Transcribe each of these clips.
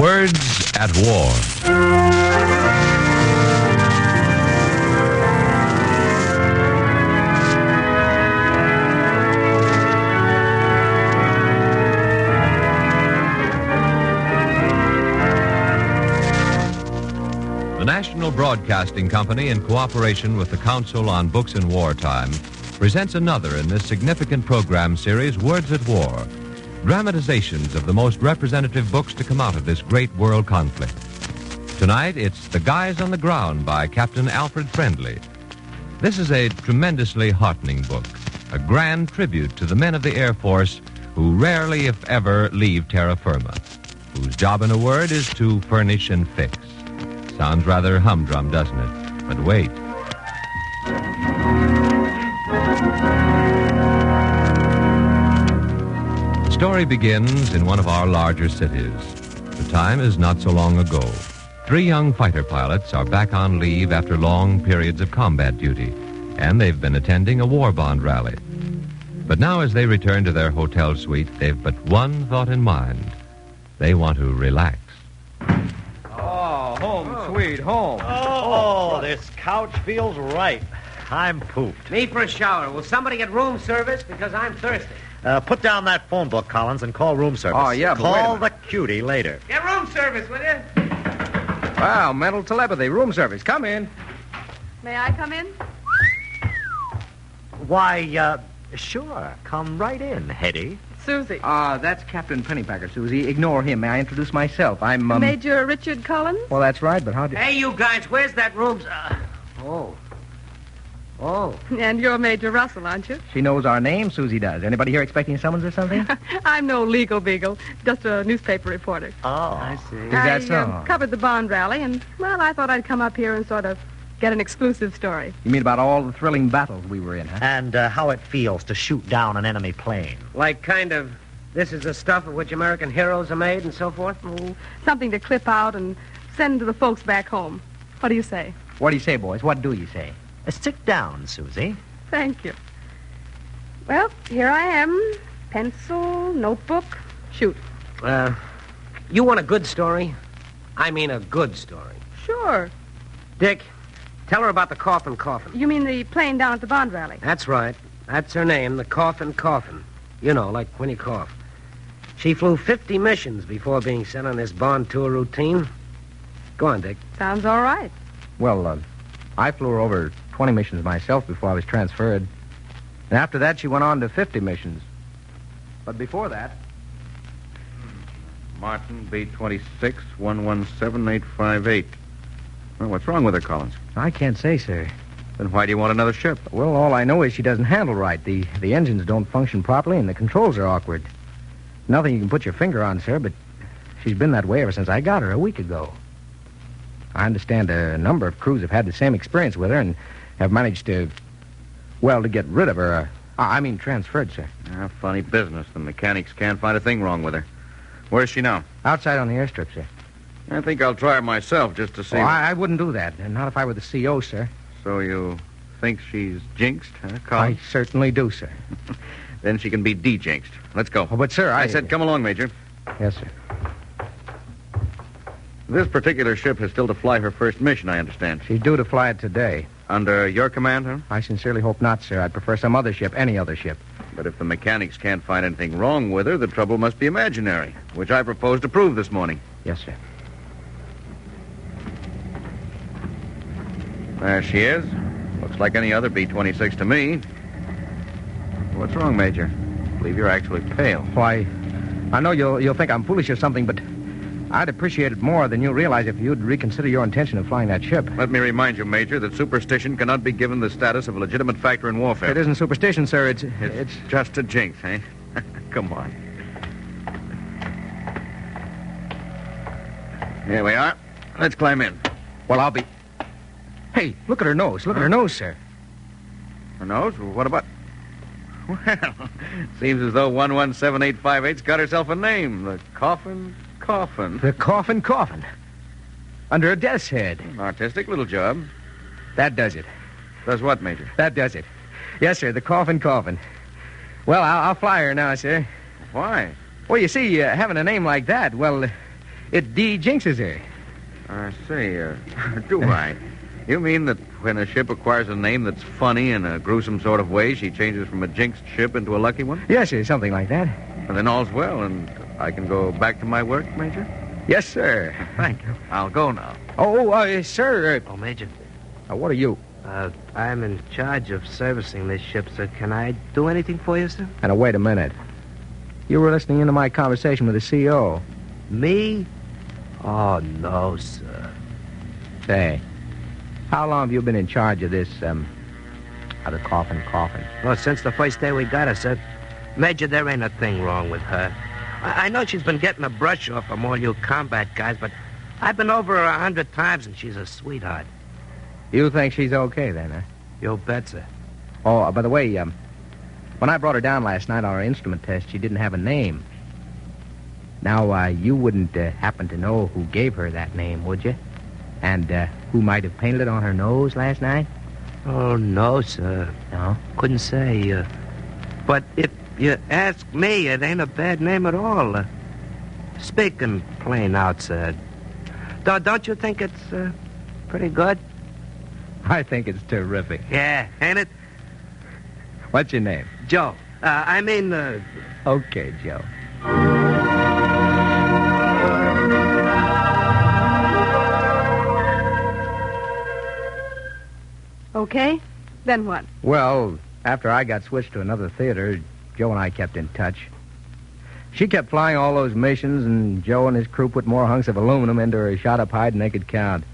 Words at War. The National Broadcasting Company, in cooperation with the Council on Books in Wartime, presents another in this significant program series, Words at War, dramatizations of the most representative books to come out of this great world conflict. Tonight, it's The Guys on the Ground by Captain Alfred Friendly. This is a tremendously heartening book, a grand tribute to the men of the Air Force who rarely, if ever, leave terra firma, whose job, in a word, is to furnish and fix. Sounds rather humdrum, doesn't it? But wait. The story begins in one of our larger cities. The time is not so long ago. 3 young fighter pilots are back on leave after long periods of combat duty, and they've been attending a war bond rally. But now, as they return to their hotel suite, they've but one thought in mind. They want to relax. Sweet home. Oh, this couch feels right. I'm pooped. Me for a shower. Will somebody get room service? Because I'm thirsty. Put down that phone book, Collins, and call room service. Oh, yeah, but wait a Call minute. the cutie later. Get room service, will you? Wow, mental telepathy, room service. Come in. May I come in? Why, sure. Come right in, Hetty. Susie. That's Captain Pennypacker, Susie. Ignore him. May I introduce myself? I'm, Major Richard Collins? Well, that's right, but how do... Hey, you guys, where's that room? Oh. And you're Major Russell, aren't you? She knows our name, Susie does. Anybody here expecting summons or something? I'm no legal beagle, just a newspaper reporter. Oh. I see. Is that so? Covered the bond rally, and, well, I thought I'd come up here and sort of get an exclusive story. You mean about all the thrilling battles we were in, huh? And how it feels to shoot down an enemy plane. Like kind of, this is the stuff of which American heroes are made and so forth? Oh, something to clip out and send to the folks back home. What do you say? What do you say, boys? What do you say? Sit down, Susie. Thank you. Well, here I am. Pencil, notebook, shoot. You want a good story? I mean a good story. Sure. Dick, tell her about the Coffin. You mean the plane down at the bond rally? That's right. That's her name, the Coffin. You know, like when you cough. She flew 50 missions before being sent on this bond tour routine. Go on, Dick. Sounds all right. Well, I flew her over 20 missions myself before I was transferred. And after that, she went on to 50 missions. But before that... Martin, B-26, 117858. Well, what's wrong with her, Collins? I can't say, sir. Then why do you want another ship? Well, all I know is she doesn't handle right. The engines don't function properly, and the controls are awkward. Nothing you can put your finger on, sir, but she's been that way ever since I got her a week ago. I understand a number of crews have had the same experience with her and have managed to get rid of her. Transferred, sir. Funny business. The mechanics can't find a thing wrong with her. Where's she now? Outside on the airstrip, sir. I think I'll try her myself just to see. I wouldn't do that, and not if I were the CO, sir. So you think she's jinxed, huh, I Collins? certainly do, sir. Then she can be de-jinxed. Let's go. Oh, but, sir, I said come along, Major. Yes, sir. This particular ship has still to fly her first mission, I understand. She's due to fly it today. Under your command, huh? I sincerely hope not, sir. I'd prefer some other ship, any other ship. But if the mechanics can't find anything wrong with her, the trouble must be imaginary, which I propose to prove this morning. Yes, sir. There she is. Looks like any other B-26 to me. What's wrong, Major? I believe you're actually pale. Why, I know you'll think I'm foolish or something, but I'd appreciate it more than you realize if you'd reconsider your intention of flying that ship. Let me remind you, Major, that superstition cannot be given the status of a legitimate factor in warfare. It isn't superstition, sir. It's just a jinx, eh? Come on. Here we are. Let's climb in. Well, I'll be... Hey, look at her nose. Look at her nose, sir. Her nose? What about... Well, seems as though 117858's got herself a name. The Coffin. The Coffin. Under a death's head. An artistic little job. That does it. Does what, Major? That does it. Yes, sir, the Coffin. Well, I'll fly her now, sir. Why? Well, you see, having a name like that, well, It de-jinxes her. I see. Do I? You mean that when a ship acquires a name that's funny in a gruesome sort of way, she changes from a jinxed ship into a lucky one? Yes, sir, something like that. And then all's well, and I can go back to my work, Major? Yes, sir. Thank you. I'll go now. Sir. Oh, Major. What are you? I'm in charge of servicing this ship, sir. Can I do anything for you, sir? And wait a minute. You were listening into my conversation with the CO. Me? Oh, no, sir. Say, how long have you been in charge of this, of the coffin? Well, since the first day we got her, sir. Major, there ain't a thing wrong with her. I know she's been getting a brush off from all you combat guys, but I've been over her 100 times, and she's a sweetheart. You think she's okay, then, huh? You bet, sir. Oh, by the way, when I brought her down last night on her instrument test, she didn't have a name. Now, you wouldn't happen to know who gave her that name, would you? And who might have painted it on her nose last night? Oh, no, sir. No? Couldn't say. But if you ask me, it ain't a bad name at all. Speaking plain out, sir. Don't you think it's pretty good? I think it's terrific. Yeah, ain't it? What's your name? Joe. Okay, Joe. Okay, then what? Well, after I got switched to another theater, Joe and I kept in touch. She kept flying all those missions, and Joe and his crew put more hunks of aluminum into her shot-up hide than they could count.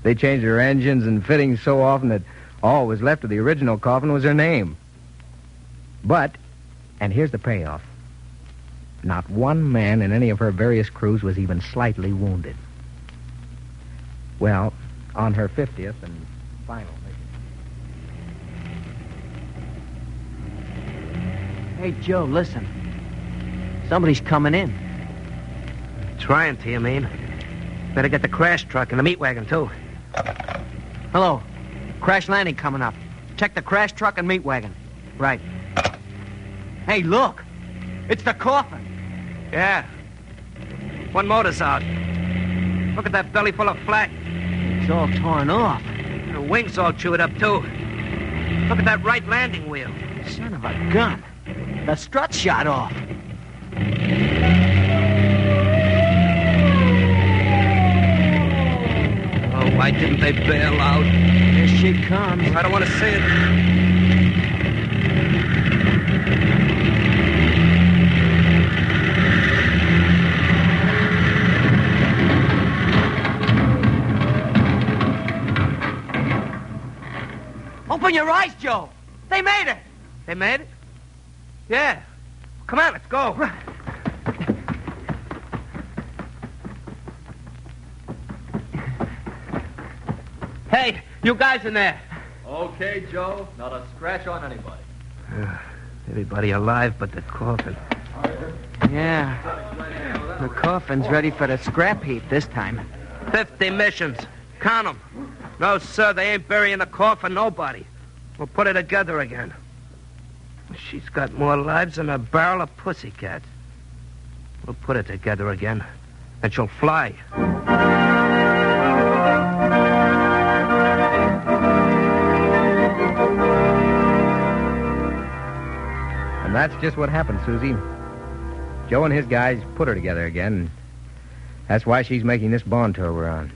They changed her engines and fittings so often that all was left of the original coffin was her name. But, and here's the payoff, not one man in any of her various crews was even slightly wounded. Well, on her 50th and final mission. Hey, Joe, listen. Somebody's coming in. Trying to, you mean? Better get the crash truck and the meat wagon, too. Hello. Crash landing coming up. Check the crash truck and meat wagon. Right. Hey, look. It's the coffin. Yeah. One motor's out. Look at that belly full of flak. It's all torn off. The wings all chewed up, too. Look at that right landing wheel. Son of a gun. The strut shot off. Oh, why didn't they bail out? Here she comes. I don't want to see it. Open your eyes, Joe. They made it. They made it? Yeah. Come on, let's go. Hey, you guys in there. Okay, Joe. Not a scratch on anybody. Everybody alive but the coffin. Yeah. The coffin's ready for the scrap heap this time. 50 missions. Count them. No, sir, they ain't burying the coffin, nobody. We'll put it together again. She's got more lives than a barrel of pussycats. We'll put it together again, and she'll fly. And that's just what happened, Susie. Joe and his guys put her together again. That's why she's making this bond tour we're on.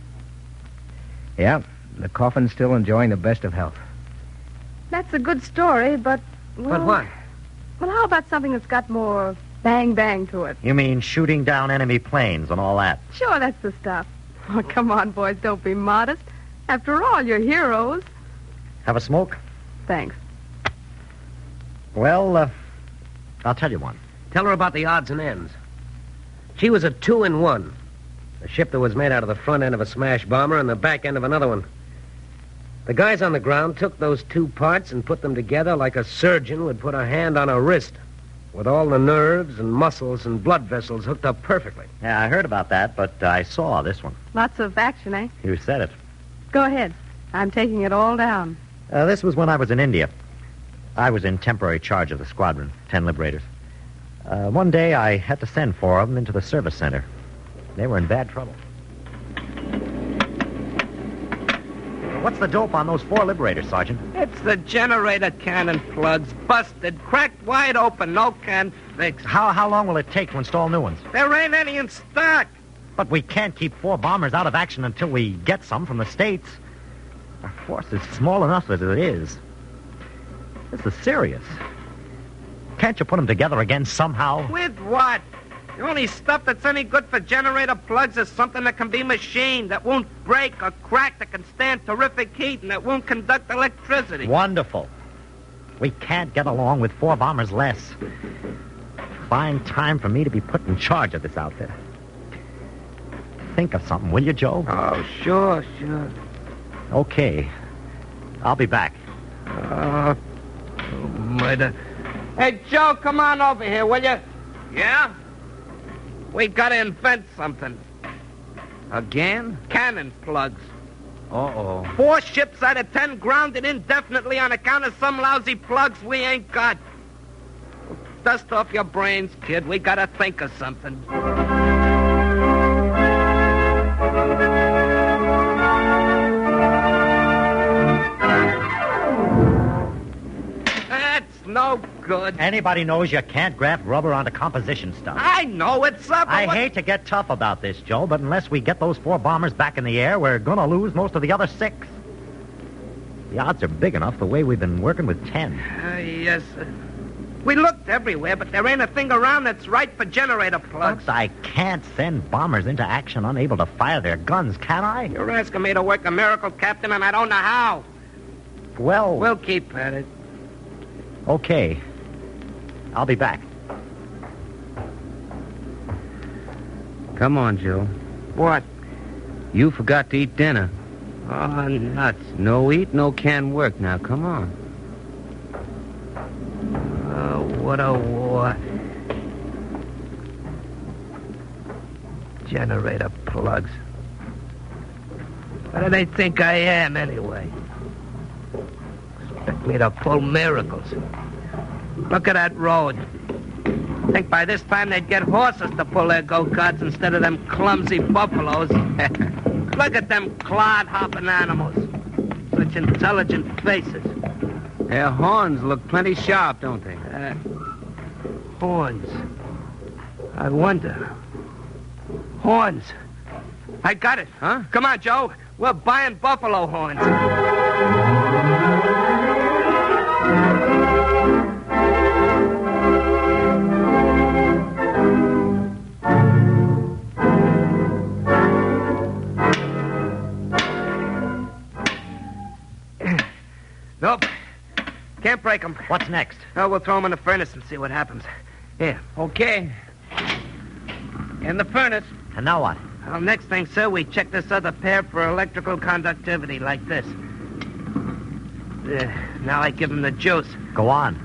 Yeah, the coffin's still enjoying the best of health. That's a good story, but... Well, But what? Well, how about something that's got more bang-bang to it? You mean shooting down enemy planes and all that? Sure, that's the stuff. Oh, come on, boys, don't be modest. After all, you're heroes. Have a smoke? Thanks. Well, I'll tell you one. Tell her about the odds and ends. She was a 2-in-1. A ship that was made out of the front end of a smash bomber and the back end of another one. The guys on the ground took those two parts and put them together like a surgeon would put a hand on a wrist, with all the nerves and muscles and blood vessels hooked up perfectly. Yeah, I heard about that, but I saw this one. Lots of action, eh? You said it. Go ahead. I'm taking it all down. This was when I was in India. I was in temporary charge of the squadron, 10 Liberators. One day I had to send 4 of them into the service center. They were in bad trouble. What's the dope on those 4 liberators, Sergeant? It's the generator cannon plugs. Busted. Cracked wide open. No can fix. How long will it take to install new ones? There ain't any in stock. But we can't keep 4 bombers out of action until we get some from the States. Our force is small enough as it is. This is serious. Can't you put them together again somehow? With what? The only stuff that's any good for generator plugs is something that can be machined, that won't break or crack, that can stand terrific heat, and that won't conduct electricity. Wonderful. We can't get along with 4 bombers less. Fine time for me to be put in charge of this outfit. Think of something, will you, Joe? Oh, sure. Okay. I'll be back. Murder. Hey, Joe, come on over here, will you? Yeah? We gotta invent something. Again? Cannon plugs. Uh-oh. 4 ships out of 10 grounded indefinitely on account of some lousy plugs we ain't got. Dust off your brains, kid. We gotta think of something. That's no good. Anybody knows you can't graft rubber onto composition stuff. I know it's up. I hate to get tough about this, Joe, but unless we get those 4 bombers back in the air, we're going to lose most of the other 6. The odds are big enough the way we've been working with 10. Yes, sir. We looked everywhere, but there ain't a thing around that's right for generator plugs. Folks, I can't send bombers into action unable to fire their guns, can I? You're asking me to work a miracle, Captain, and I don't know how. Well... We'll keep at it. Okay. I'll be back. Come on, Joe. What? You forgot to eat dinner. Oh, nuts. No eat, no can work. Now, come on. Oh, what a war. Generator plugs. What do they think I am, anyway? Expect me to pull miracles. Look at that road. Think by this time they'd get horses to pull their go-karts instead of them clumsy buffaloes. Look at them clod-hopping animals. Such intelligent faces. Their horns look plenty sharp, don't they? Horns. I wonder. Horns. I got it. Huh? Come on, Joe. We're buying buffalo horns. Nope. Can't break them. What's next? Oh, we'll throw them in the furnace and see what happens. Here. Okay. In the furnace. And now what? Well, next thing, sir, we check this other pair for electrical conductivity, like this. Now I give them the juice. Go on.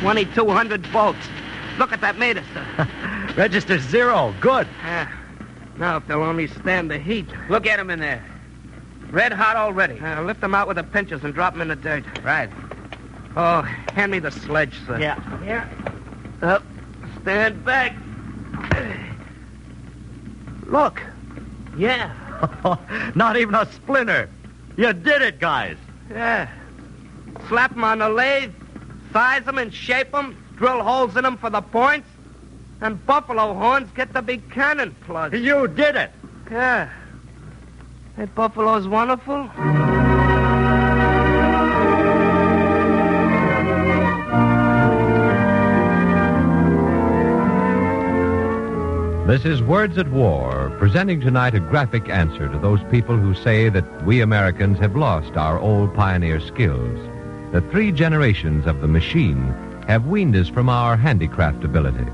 2,200 volts. Look at that meter, sir. Register 0. Good. Now, if they'll only stand the heat. Look at them in there. Red hot already. Lift them out with the pinchers and drop them in the dirt. Right. Oh, hand me the sledge, sir. Yeah. Here. Up. Stand back. Look. Yeah. Not even a splinter. You did it, guys. Yeah. Slap them on the lathe, size them and shape them, drill holes in them for the points, and buffalo horns get the big cannon plugs. You did it. Yeah. That buffalo's wonderful. This is Words at War, presenting tonight a graphic answer to those people who say that we Americans have lost our old pioneer skills, that 3 generations of the machine have weaned us from our handicraft ability.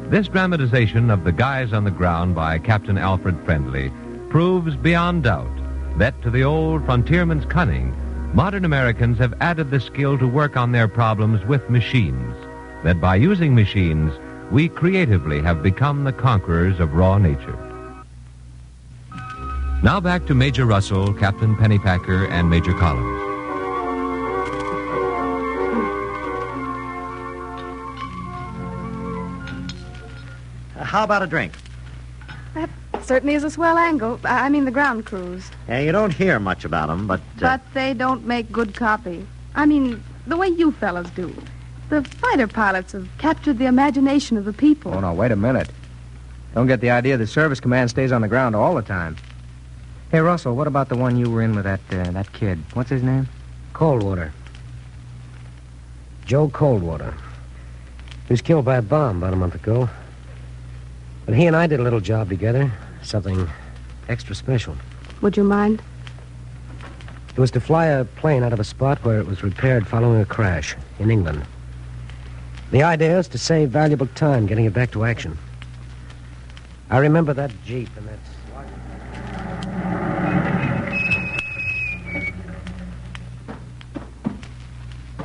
This dramatization of The Guys on the Ground by Captain Alfred Friendly proves beyond doubt that to the old frontierman's cunning, modern Americans have added the skill to work on their problems with machines, that by using machines, we creatively have become the conquerors of raw nature. Now back to Major Russell, Captain Pennypacker, and Major Collins. How about a drink? certainly is a swell angle. I mean the ground crews. Yeah, you don't hear much about them, but... But they don't make good copy. I mean, the way you fellas do. The fighter pilots have captured the imagination of the people. Oh, no, wait a minute. Don't get the idea the service command stays on the ground all the time. Hey, Russell, what about the one you were in with that kid? What's his name? Coldwater. Joe Coldwater. He was killed by a bomb about a month ago. But he and I did a little job together. Something extra special. Would you mind? It was to fly a plane out of a spot where it was repaired following a crash in England. The idea is to save valuable time getting it back to action. I remember that Jeep and that...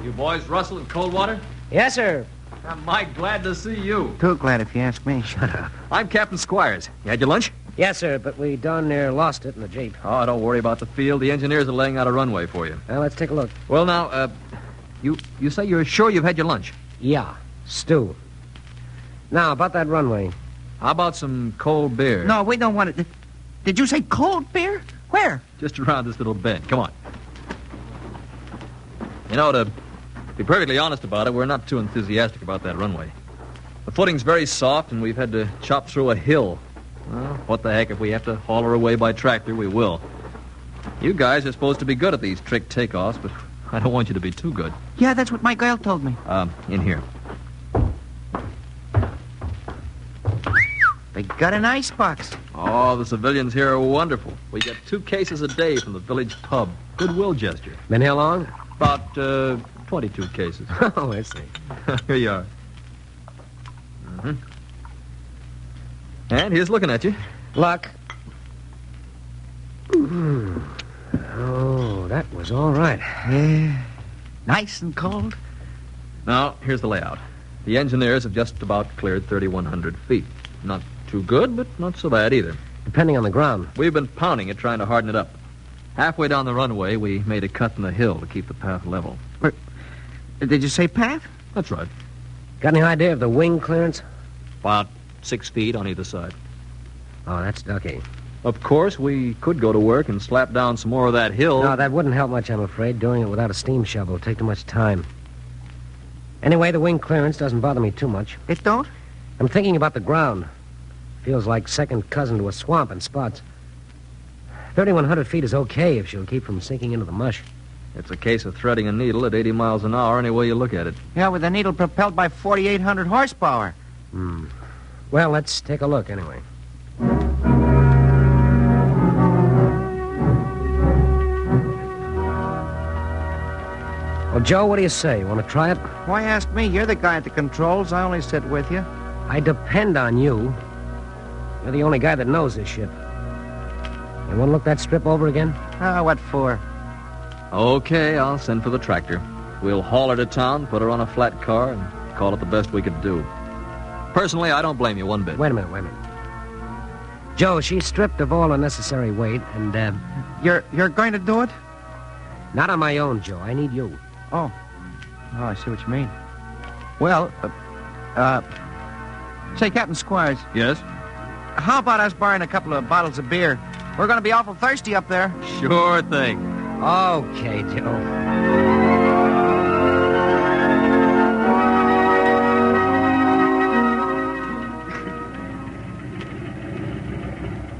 You boys, Russell and Coldwater? Yes, sir. I'm mighty glad to see you. Too glad if you ask me. Shut up. I'm Captain Squires. You had your lunch? Yes, sir, but we darn near lost it in the Jeep. Oh, don't worry about the field. The engineers are laying out a runway for you. Well, let's take a look. Well, now, you say you're sure you've had your lunch? Yeah, stew. Now, about that runway. How about some cold beer? No, we don't want it. Did you say cold beer? Where? Just around this little bend. Come on. You know, to be perfectly honest about it, we're not too enthusiastic about that runway. The footing's very soft, and we've had to chop through a hill. Well, what the heck, if we have to haul her away by tractor, we will. You guys are supposed to be good at these trick takeoffs, but I don't want you to be too good. Yeah, that's what my girl told me. In here. They got an icebox. Oh, the civilians here are wonderful. We get 2 cases a day from the village pub. Goodwill gesture. Been here long? About, 22 cases. Oh, I see. Here you are. Mm-hmm. And here's looking at you. Luck. Oh, that was all right. Yeah. Nice and cold. Now, here's the layout. The engineers have just about cleared 3,100 feet. Not too good, but not so bad either. Depending on the ground. We've been pounding it, trying to harden it up. Halfway down the runway, we made a cut in the hill to keep the path level. Did you say path? That's right. Got any idea of the wing clearance? About 6 feet on either side. Oh, that's ducky. Of course, we could go to work and slap down some more of that hill. No, that wouldn't help much, I'm afraid. Doing it without a steam shovel will take too much time. Anyway, the wing clearance doesn't bother me too much. It don't? I'm thinking about the ground. Feels like second cousin to a swamp in spots. 3,100 feet is okay if she'll keep from sinking into the mush. It's a case of threading a needle at 80 miles an hour any way you look at it. Yeah, with a needle propelled by 4,800 horsepower. Well, let's take a look anyway. Well, Joe, what do you say? You want to try it? Why ask me? You're the guy at the controls. I only sit with you. I depend on you. You're the only guy that knows this ship. You want to look that strip over again? What for? Okay, I'll send for the tractor. We'll haul her to town, put her on a flat car, and call it the best we could do. Personally, I don't blame you one bit. Wait a minute. Joe, she's stripped of all unnecessary weight, and, You're going to do it? not on my own, Joe. I need you. Oh, I see what you mean. Well, say, Captain Squires, Yes? how about us borrowing a couple of bottles of beer? We're going to be awful thirsty up there. Sure thing. Okay, Joe.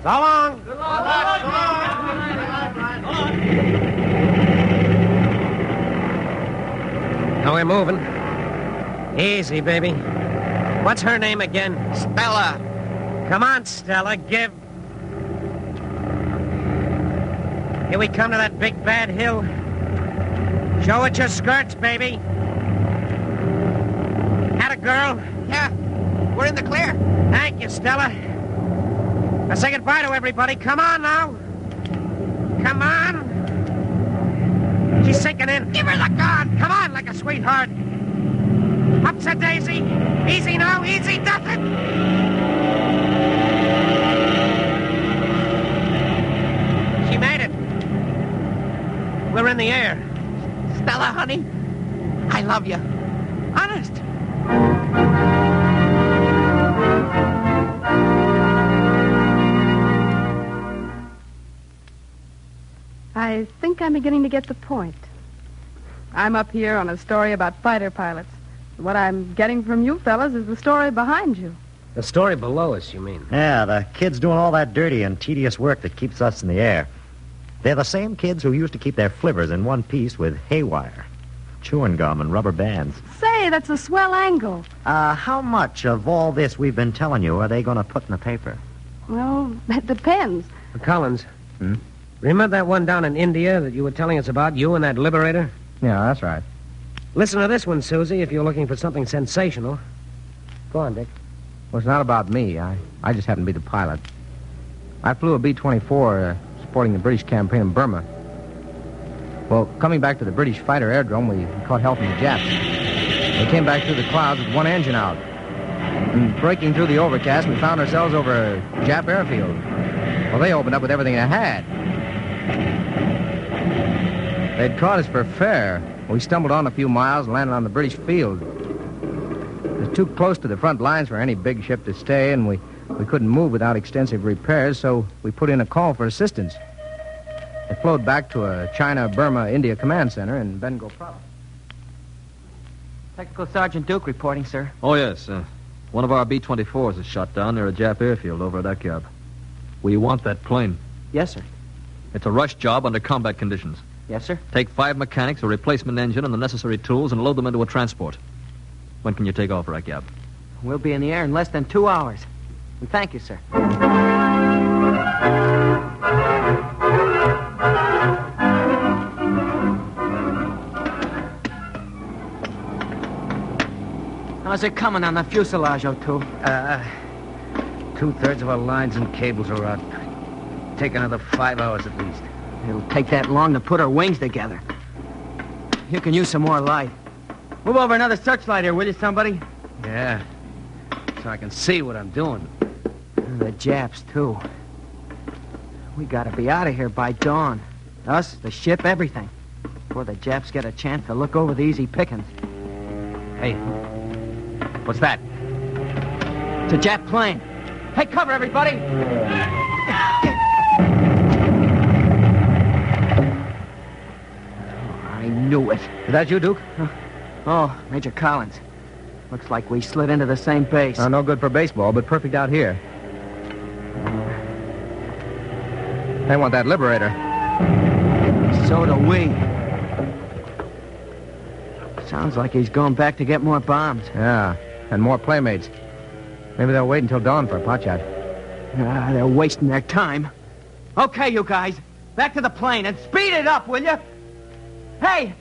So long. Now we're moving. Easy, baby. What's her name again? Stella. Come on, Stella, give. Here we come to that big bad hill. Show it your skirts, baby. Atta girl. Yeah, we're in the clear. Thank you, Stella. Now say goodbye to everybody. Come on now. Come on. She's sinking in. Give her the gun. Come on, like a sweetheart. Up to Daisy. Easy now, easy, nothing. She made it. We're in the air. Stella, honey, I love you. Honest. I think I'm beginning to get the point. I'm up here on a story about fighter pilots. What I'm getting from you fellas is the story behind you. The story below us, you mean? Yeah, the kids doing all that dirty and tedious work that keeps us in the air. They're the same kids who used to keep their flivvers in one piece with haywire, chewing gum, and rubber bands. Say, that's a swell angle. How much of all this we've been telling you are they going to put in the paper? Well, that depends. Collins. Remember that one down in India that you were telling us about, you and that liberator? Yeah, that's right. Listen to this one, Susie, if you're looking for something sensational. Go on, Dick. Well, it's not about me. I just happen to be the pilot. I flew a B-24 supporting the British campaign in Burma. Well, coming back to the British fighter airdrome, we caught hell from the Japs. They came back through the clouds with one engine out. And breaking through the overcast, we found ourselves over a Jap airfield. Well, they opened up with everything they had. They'd caught us for fair. We stumbled on a few miles and landed on the British field. It was too close to the front lines for any big ship to stay, and we couldn't move without extensive repairs, so we put in a call for assistance. It flowed back to a China, Burma, India command center in Bengal province. Technical Sergeant Duke reporting, sir. Oh, yes. One of our B-24s is shot down near a Jap airfield over at Akyab. We want that plane. Yes, sir. It's a rush job under combat conditions. Yes, sir. Take 5 mechanics, a replacement engine, and the necessary tools, and load them into a transport. When can you take off for Akyab? We'll be in the air in less than 2 hours. And thank you, sir. How's it coming on the fuselage, O2? 2/3 of our lines and cables are out. Take another 5 hours at least. It'll take that long to put our wings together. You can use some more light. Move over another searchlight here, will you, somebody? Yeah, so I can see what I'm doing. The Japs, too. We gotta be out of here by dawn. Us, the ship, everything. Before the Japs get a chance to look over the easy pickings. Hey, what's that? It's a Jap plane. Take cover, everybody! I knew it. Is that you, Duke? Oh, Major Collins. Looks like we slid into the same base. No good for baseball, but perfect out here. They want that liberator. So do we. Sounds like he's going back to get more bombs. Yeah, and more playmates. Maybe they'll wait until dawn for a potshot. They're wasting their time. Okay, you guys. Back to the plane and speed it up, will you? Hey,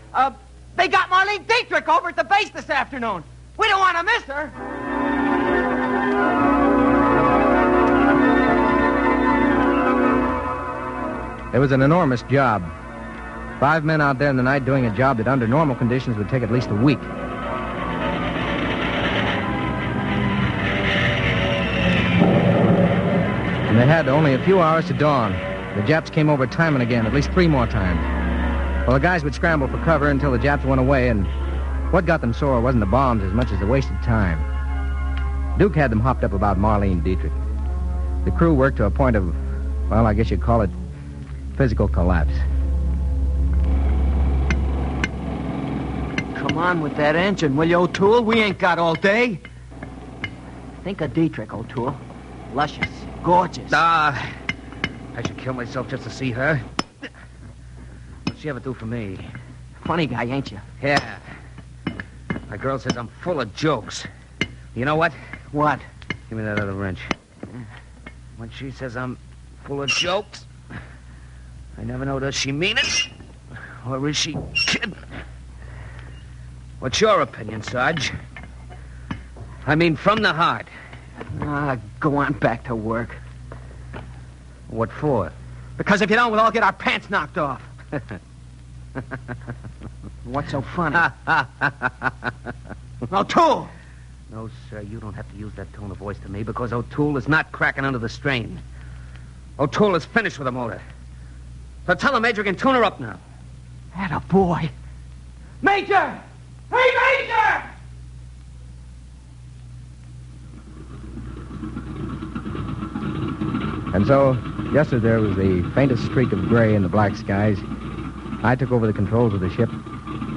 they got Marlene Dietrich over at the base this afternoon. We don't want to miss her. It was an enormous job. 5 men out there in the night doing a job that under normal conditions would take at least a week. And they had only a few hours to dawn. The Japs came over time and again, at least 3 more times. Well, the guys would scramble for cover until the Japs went away, and what got them sore wasn't the bombs as much as the wasted time. Duke had them hopped up about Marlene Dietrich. The crew worked to a point of, well, I guess you'd call it physical collapse. Come on with that engine, will you, O'Toole? We ain't got all day. Think of Dietrich, O'Toole. Luscious, gorgeous. I should kill myself just to see her. What'd she ever do for me? Funny guy, ain't you? Yeah. My girl says I'm full of jokes. You know what? What? Give me that other wrench. When she says I'm full of jokes, I never know, does she mean it? Or is she kidding? What's your opinion, Sarge? I mean, from the heart. Go on back to work. What for? Because if you don't, we'll all get our pants knocked off. What's so funny? O'Toole! No, sir, you don't have to use that tone of voice to me because O'Toole is not cracking under the strain. O'Toole is finished with the motor. So tell the Major we can tune her up now. Atta boy. Major! Hey, Major! And so, just as there was the faintest streak of gray in the black skies, I took over the controls of the ship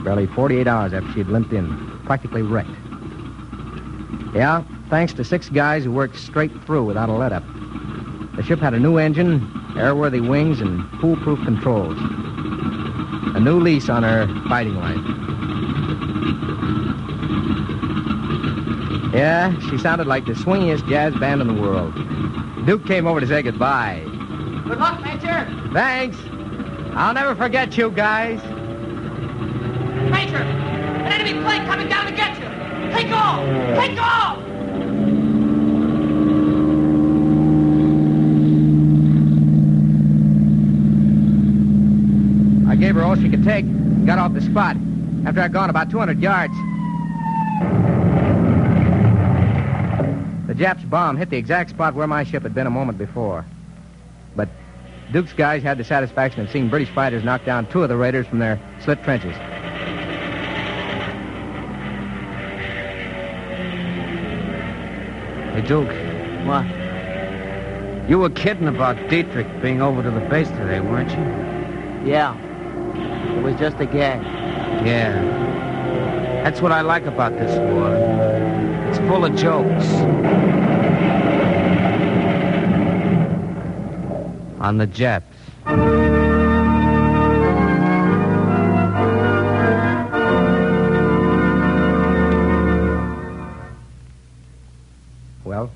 barely 48 hours after she had limped in, practically wrecked. Yeah, thanks to 6 guys who worked straight through without a let-up. The ship had a new engine, airworthy wings, and foolproof controls. A new lease on her fighting life. Yeah, she sounded like the swingiest jazz band in the world. Duke came over to say goodbye. Good luck, Major. Thanks. I'll never forget you guys. Major, an enemy plane coming down to get you. Take off! Take off! I gave her all she could take. Got off the spot. After I'd gone about 200 yards. The Japs' bomb hit the exact spot where my ship had been a moment before. But Duke's guys had the satisfaction of seeing British fighters knock down 2 of the raiders from their slit trenches. Hey, Duke. What? You were kidding about Dietrich being over to the base today, weren't you? Yeah. It was just a gag. Yeah. That's what I like about this war. It's full of jokes. On the Japs. Well,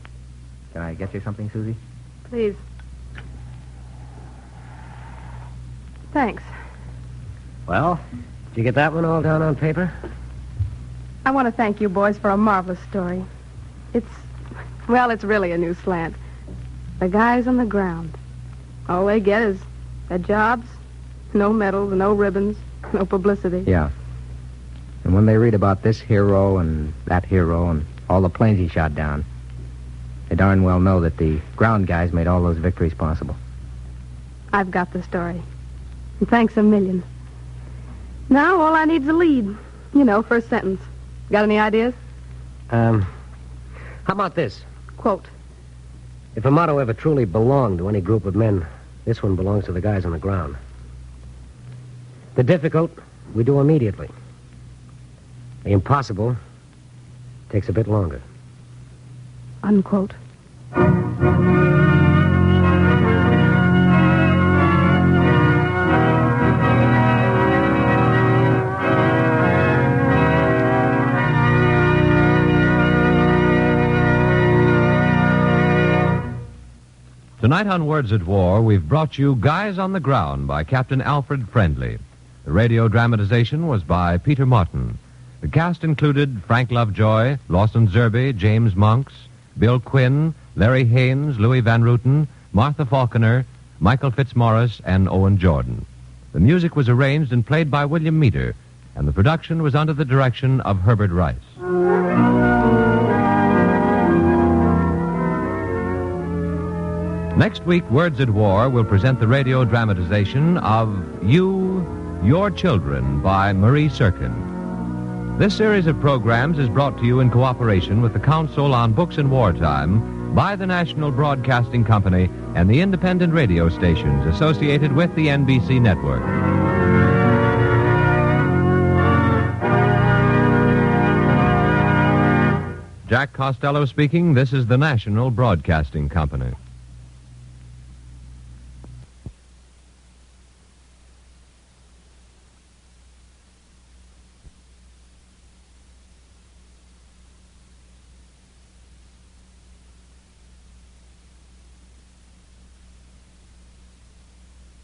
can I get you something, Susie? Please. Thanks. Well, did you get that one all down on paper? I want to thank you boys for a marvelous story. It's really a new slant. The guys on the ground. All they get is their jobs, no medals, no ribbons, no publicity. Yeah. And when they read about this hero and that hero and all the planes he shot down, they darn well know that the ground guys made all those victories possible. I've got the story. And thanks a million. Now all I need's a lead. You know, first sentence. Got any ideas? How about this? Quote. If a motto ever truly belonged to any group of men, this one belongs to the guys on the ground. The difficult, we do immediately. The impossible takes a bit longer. Unquote. Tonight on Words at War, we've brought you Guys on the Ground by Captain Alfred Friendly. The radio dramatization was by Peter Martin. The cast included Frank Lovejoy, Lawson Zerby, James Monks, Bill Quinn, Larry Haynes, Louis Van Ruten, Martha Falconer, Michael Fitzmaurice, and Owen Jordan. The music was arranged and played by William Meader, and the production was under the direction of Herbert Rice. Next week, Words at War will present the radio dramatization of You, Your Children by Marie Serkin. This series of programs is brought to you in cooperation with the Council on Books in Wartime by the National Broadcasting Company and the independent radio stations associated with the NBC network. Jack Costello speaking. This is the National Broadcasting Company.